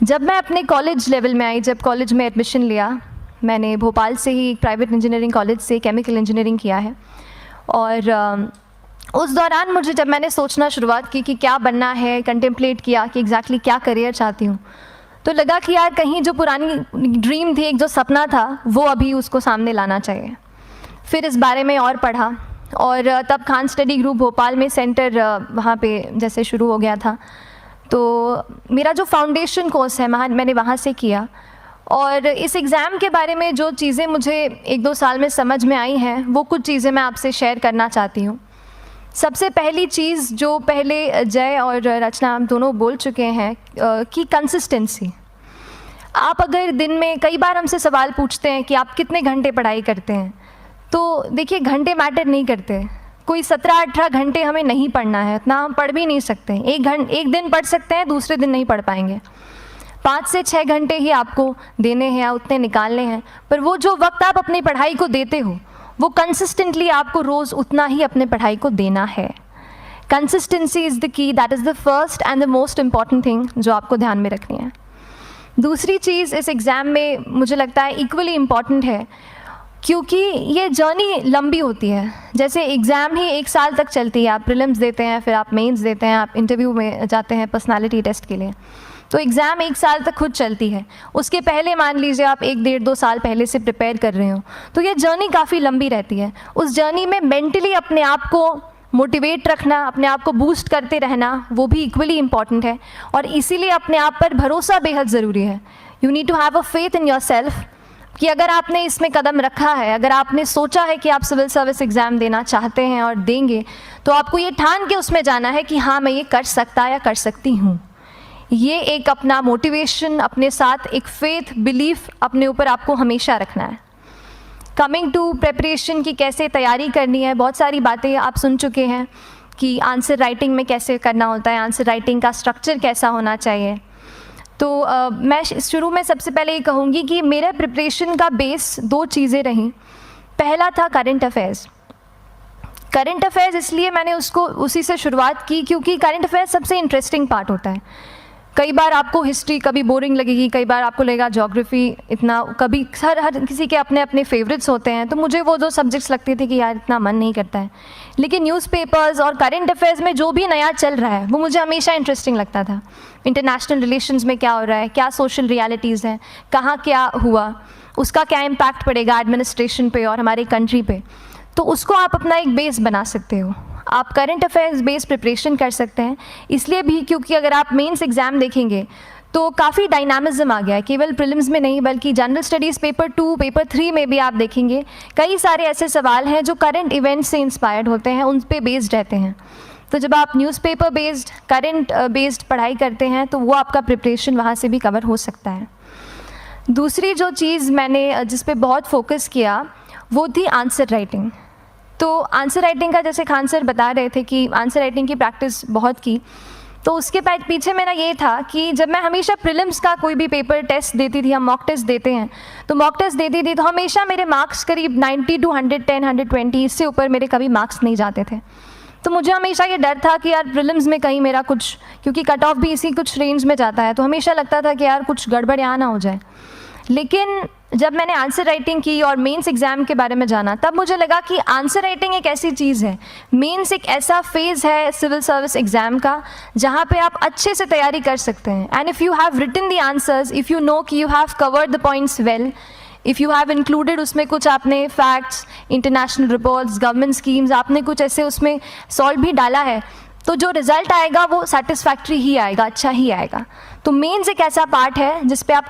जब मैं अपने कॉलेज लेवल में आई, जब कॉलेज में एडमिशन लिया, मैंने भोपाल से ही एक प्राइवेट इंजीनियरिंग कॉलेज से केमिकल इंजीनियरिंग किया है। और उस दौरान मुझे जब मैंने सोचना शुरुआत की कि क्या बनना है, कंटेम्पलेट किया कि एग्जैक्टली क्या करियर चाहती हूँ, तो लगा कि यार कहीं जो पुरानी ड्रीम थी, एक जो सपना था, वो अभी उसको सामने लाना चाहिए। फिर इस बारे में और पढ़ा और तब खान स्टडी ग्रुप भोपाल में सेंटर वहाँ पे जैसे शुरू हो गया था, तो मेरा जो फाउंडेशन कोर्स है मैंने वहाँ से किया। और इस एग्ज़ाम के बारे में जो चीज़ें मुझे 1-2 साल में समझ में आई हैं, वो कुछ चीज़ें मैं आपसे शेयर करना चाहती हूँ। सबसे पहली चीज़ जो पहले जय और रचना हम दोनों बोल चुके हैं कि कंसिस्टेंसी। आप अगर दिन में, कई बार हमसे सवाल पूछते हैं कि आप कितने घंटे पढ़ाई करते हैं, तो देखिए घंटे मैटर नहीं करते। कोई 17-18 घंटे हमें नहीं पढ़ना है, इतना हम पढ़ भी नहीं सकते। एक दिन पढ़ सकते हैं, दूसरे दिन नहीं पढ़ पाएंगे। 5 से 6 घंटे ही आपको देने हैं या उतने निकालने हैं, पर वो जो वक्त आप अपनी पढ़ाई को देते हो, वो कंसिस्टेंटली आपको रोज़ उतना ही अपने पढ़ाई को देना है। Consistency is the key, that is the first and the most important thing जो आपको ध्यान में रखनी है। दूसरी चीज़ इस एग्ज़ाम में मुझे लगता है इक्वली इम्पॉर्टेंट है, क्योंकि ये जर्नी लंबी होती है। जैसे एग्ज़ाम ही 1 साल तक चलती है, आप प्रीलिम्स देते हैं, फिर आप मेंस देते हैं, आप इंटरव्यू में जाते हैं पर्सनालिटी टेस्ट के लिए, तो एग्ज़ाम 1 साल तक खुद चलती है। उसके पहले मान लीजिए आप 1-1.5-2 साल पहले से प्रिपेयर कर रहे हो, तो ये जर्नी काफ़ी लंबी रहती है। उस जर्नी में मेंटली अपने आप को मोटिवेट रखना, अपने आप को बूस्ट करते रहना, वो भी इक्वली इम्पॉर्टेंट है। और इसीलिए अपने आप पर भरोसा बेहद ज़रूरी है। You need to have a faith in yourself कि अगर आपने इसमें कदम रखा है, अगर आपने सोचा है कि आप सिविल सर्विस एग्ज़ाम देना चाहते हैं और देंगे, तो आपको ये ठान के उसमें जाना है कि हाँ, मैं ये कर सकता या कर सकती हूँ। ये एक अपना मोटिवेशन, अपने साथ एक फेथ, बिलीफ अपने ऊपर आपको हमेशा रखना है। कमिंग टू प्रेपरेशन की कैसे तैयारी करनी है, बहुत सारी बातें आप सुन चुके हैं कि आंसर राइटिंग में कैसे करना होता है, आंसर राइटिंग का स्ट्रक्चर कैसा होना चाहिए। तो मैं शुरू में सबसे पहले ये कहूँगी कि मेरे प्रिपरेशन का बेस 2 चीज़ें रहीं। पहला था करंट अफेयर्स। करंट अफेयर्स इसलिए मैंने उसी से शुरुआत की क्योंकि करंट अफेयर्स सबसे इंटरेस्टिंग पार्ट होता है। कई बार आपको हिस्ट्री कभी बोरिंग लगेगी, कई बार आपको लगेगा ज्योग्राफी इतना, कभी हर किसी के अपने अपने फेवरेट्स होते हैं। तो मुझे वो 2 सब्जेक्ट्स लगते थे कि यार इतना मन नहीं करता है, लेकिन न्यूज़पेपर्स और करंट अफेयर्स में जो भी नया चल रहा है वो मुझे हमेशा इंटरेस्टिंग लगता था। इंटरनेशनल रिलेशंस में क्या हो रहा है, क्या सोशल रियलिटीज़ हैं, कहाँ क्या हुआ, उसका क्या इम्पैक्ट पड़ेगा एडमिनिस्ट्रेशन पे और हमारे कंट्री पे, तो उसको आप अपना एक बेस बना सकते हो। आप करंट अफेयर्स बेस्ड प्रिपरेशन कर सकते हैं, इसलिए भी क्योंकि अगर आप मेंस एग्ज़ाम देखेंगे तो काफ़ी डायनामिज्म आ गया है, केवल प्रीलिम्स में नहीं बल्कि जनरल स्टडीज़ पेपर 2, पेपर 3 में भी आप देखेंगे कई सारे ऐसे सवाल हैं जो करंट इवेंट्स से इंस्पायर्ड होते हैं, उन पे बेस्ड रहते हैं। तो जब आप न्यूज़पेपर बेस्ड, करंट बेस्ड पढ़ाई करते हैं तो वो आपका प्रिपरेशन वहाँ से भी कवर हो सकता है। दूसरी जो चीज़ मैंने जिस पे बहुत फोकस किया वो थी आंसर राइटिंग। तो आंसर राइटिंग का, जैसे खान सर बता रहे थे कि आंसर राइटिंग की प्रैक्टिस बहुत की, तो उसके पीछे मेरा ये था कि जब मैं हमेशा प्रीलिम्स का कोई भी पेपर टेस्ट देती थी, हम मॉक टेस्ट देते हैं, तो मॉक टेस्ट देती थी तो हमेशा मेरे मार्क्स करीब 90 to 110, 120, इससे ऊपर मेरे कभी मार्क्स नहीं जाते थे। तो मुझे हमेशा ये डर था कि यार प्रीलिम्स में कहीं मेरा कुछ, क्योंकि कट ऑफ भी इसी कुछ रेंज में जाता है, तो हमेशा लगता था कि यार कुछ गड़बड़ यहाँ ना हो जाए। लेकिन जब मैंने आंसर राइटिंग की और मेंस एग्ज़ाम के बारे में जाना, तब मुझे लगा कि आंसर राइटिंग एक ऐसी चीज़ है, मेंस एक ऐसा फेज़ है सिविल सर्विस एग्ज़ाम का जहाँ पे आप अच्छे से तैयारी कर सकते हैं। And if you have written the answers, if you know कि you have covered the points well, if you have included उसमें कुछ आपने facts, international reports, government schemes, आपने कुछ ऐसे उसमें सॉल्व भी डाला है, तो जो रिज़ल्ट आएगा वो सेटिस्फैक्ट्री ही आएगा, अच्छा ही आएगा। तो मेंस एक ऐसा पार्ट है जिस पे आप